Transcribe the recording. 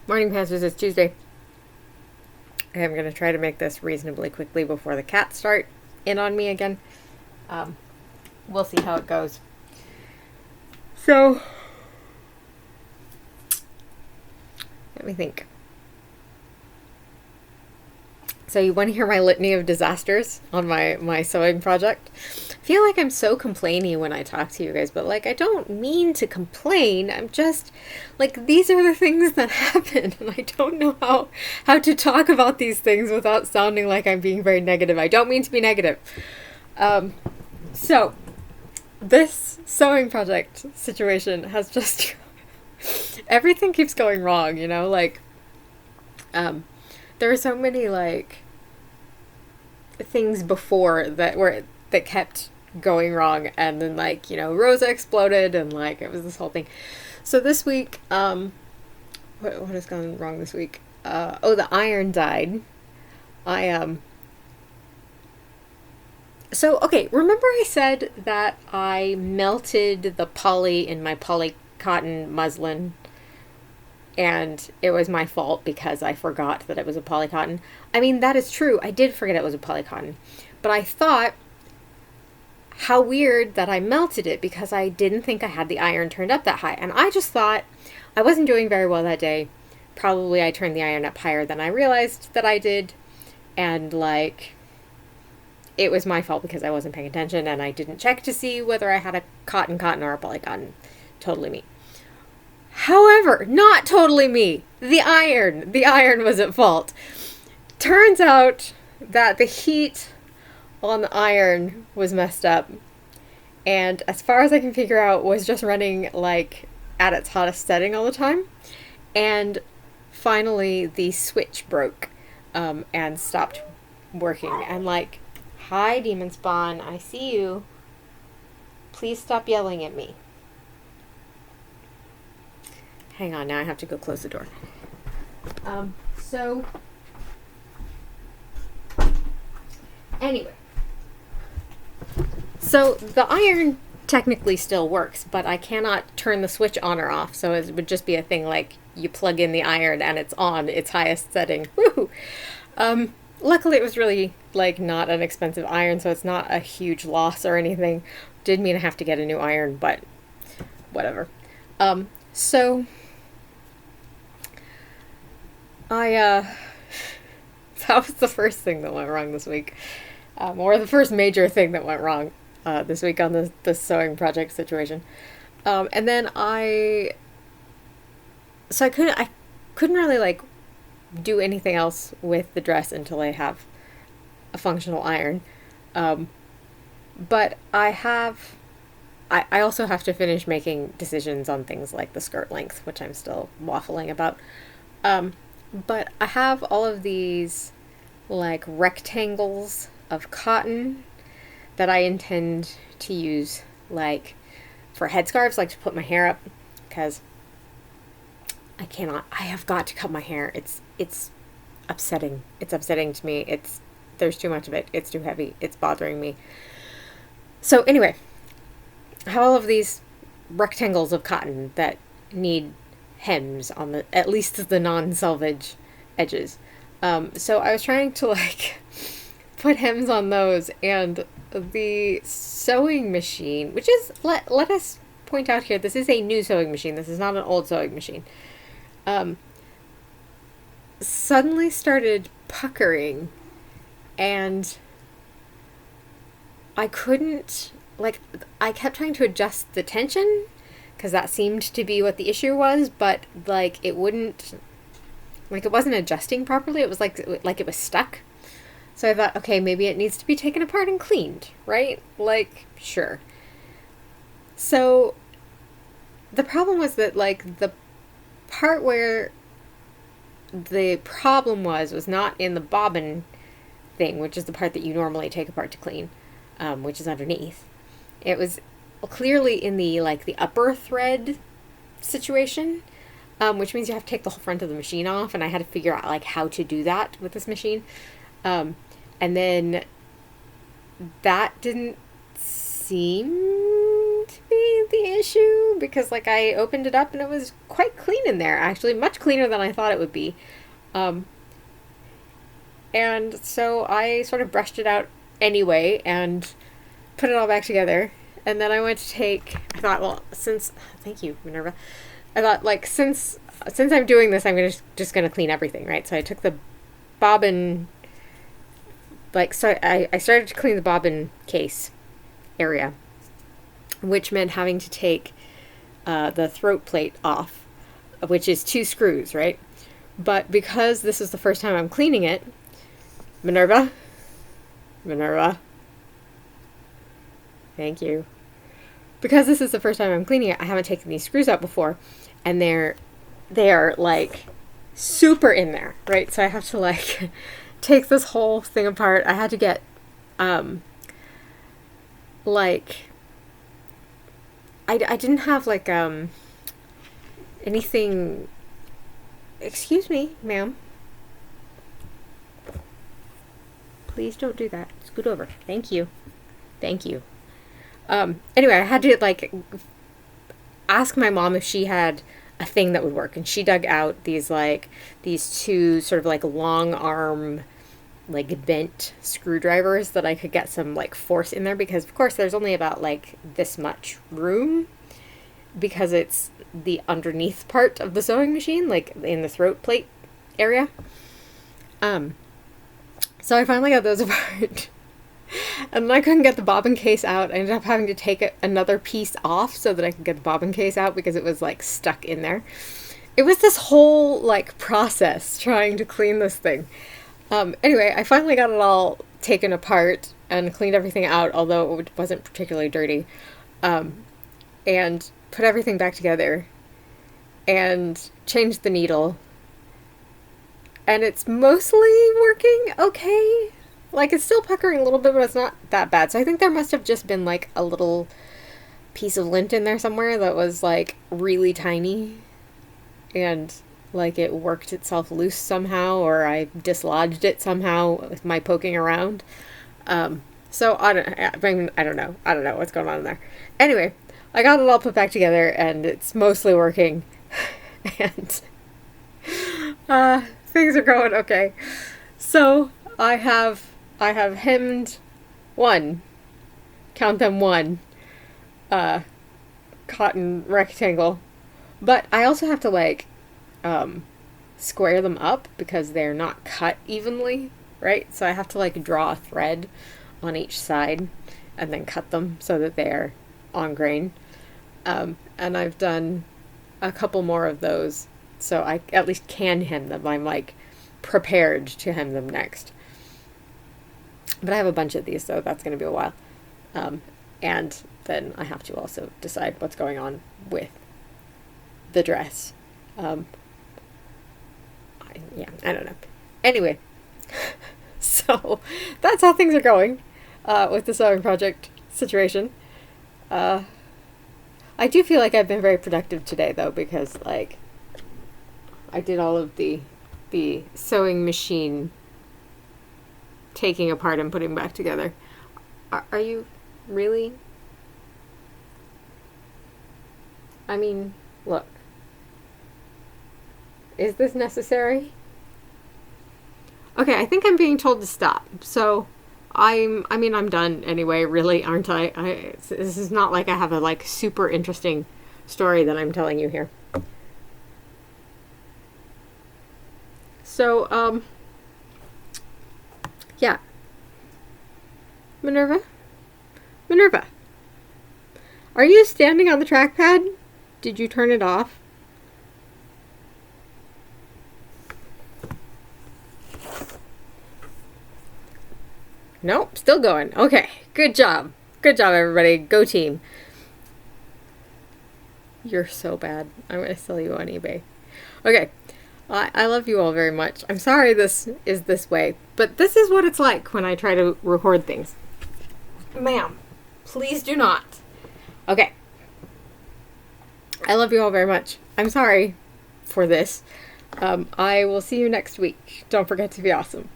Morning, Panthers. It's Tuesday. I'm going to try to make this reasonably quickly before the cats start in on me again. Um, we'll see how it goes. So, let me think. So you want to hear my litany of disasters on my sewing project? I feel like I'm so complainy when I talk to you guys, but I don't mean to complain. I'm just these are the things that happen, and I don't know how to talk about these things without sounding like I'm being very negative. I don't mean to be negative. So this sewing project situation has just everything keeps going wrong, there were so many things before that kept going wrong, and then Rosa exploded, and it was this whole thing. So this week, what has gone wrong this week? The iron died. So okay, remember I said that I melted the poly in my poly cotton muslin, and it was my fault because I forgot that it was a polycotton. I mean, that is true. I did forget it was a polycotton. But I thought, how weird that I melted it because I didn't think I had the iron turned up that high. And I just thought I wasn't doing very well that day. Probably I turned the iron up higher than I realized that I did. And it was my fault because I wasn't paying attention and I didn't check to see whether I had a cotton or a polycotton. Totally me. However, not totally me. The iron was at fault. Turns out that the heat on the iron was messed up. And as far as I can figure out, was just running at its hottest setting all the time. And finally the switch broke and stopped working. And hi, Demon Spawn, I see you. Please stop yelling at me. Hang on, now I have to go close the door. Anyway. So the iron technically still works, but I cannot turn the switch on or off, so it would just be a thing you plug in the iron and it's on its highest setting. Woo! Luckily it was really not an expensive iron, so it's not a huge loss or anything. Did mean I have to get a new iron, but whatever. So that was the first thing that went wrong this week, or the first major thing that went wrong this week on the sewing project situation. And then I couldn't really do anything else with the dress until I have a functional iron. But I also have to finish making decisions on things like the skirt length, which I'm still waffling about. But I have all of these rectangles of cotton that I intend to use for headscarves, to put my hair up, because I have got to cut my hair. It's upsetting. It's upsetting to me. There's too much of it. It's too heavy. It's bothering me. So anyway, I have all of these rectangles of cotton that need hems on at least the non-selvage edges. So I was trying to put hems on those, and the sewing machine, which is, let us point out here, this is a new sewing machine. This is not an old sewing machine. Suddenly started puckering, and I couldn't, I kept trying to adjust the tension, because that seemed to be what the issue was, but it wouldn't, it wasn't adjusting properly. It was like it was stuck. So I thought, okay, maybe it needs to be taken apart and cleaned, right? Sure. So the problem was that the part where the problem was not in the bobbin thing, which is the part that you normally take apart to clean, which is underneath. It was clearly in the the upper thread situation, which means you have to take the whole front of the machine off, and I had to figure out how to do that with this machine. And then that didn't seem to be wasn't the issue because like I opened it up and it was quite clean in there, actually much cleaner than I thought it would be. And so I sort of brushed it out anyway and put it all back together. And then I went to I thought, well, thank you, Minerva. I thought, like, since I'm doing this, I'm just gonna clean everything, right? So I took the bobbin, so I started to clean the bobbin case area, which meant having to take the throat plate off, which is 2 screws, right? But because this is the first time I'm cleaning it, Minerva, thank you. Because this is the first time I'm cleaning it, I haven't taken these screws out before, and they are like super in there, right? So I have to like take this whole thing apart. I had to get I didn't have like anything. Excuse me, ma'am. Please don't do that. Scoot over. Thank you. Thank you. Anyway, I had to like ask my mom if she had a thing that would work, and she dug out these 2 sort of like long arm, like bent screwdrivers that I could get some like force in there, because of course there's only about like this much room because it's the underneath part of the sewing machine, like in the throat plate area. So I finally got those apart. And then I couldn't get the bobbin case out. I ended up having to take another piece off so that I could get the bobbin case out because it was like stuck in there. It was this whole like process trying to clean this thing. Anyway, I finally got it all taken apart and cleaned everything out, although it wasn't particularly dirty, and put everything back together and changed the needle. And it's mostly working okay. Like, it's still puckering a little bit, but it's not that bad. So I think there must have just been, like, a little piece of lint in there somewhere that was, like, really tiny. And, like, it worked itself loose somehow, or I dislodged it somehow with my poking around. So, I don't know. I don't know what's going on in there. Anyway, I got it all put back together, and it's mostly working. And things are going okay. So, I have hemmed 1, count them 1, cotton rectangle, but I also have to like, square them up because they're not cut evenly, right? So I have to like draw a thread on each side and then cut them so that they're on grain. And I've done a couple more of those, so I at least can hem them. I'm like prepared to hem them next. But I have a bunch of these, so that's going to be a while. And then I have to also decide what's going on with the dress. I don't know. Anyway, so that's how things are going with the sewing project situation. I do feel like I've been very productive today, though, because like I did all of the sewing machine taking apart and putting back together. Are you really? I mean, look. Is this necessary? Okay, I think I'm being told to stop. So, I'm done anyway, really, aren't I? This is not like I have a like super interesting story that I'm telling you here. So, yeah. Minerva? Are you standing on the trackpad? Did you turn it off? Nope, still going. Okay, good job. Good job, everybody. Go team. You're so bad. I'm going to sell you on eBay. Okay. I love you all very much. I'm sorry this is this way, but this is what it's like when I try to record things. Ma'am, please do not. Okay. I love you all very much. I'm sorry for this. I will see you next week. Don't forget to be awesome.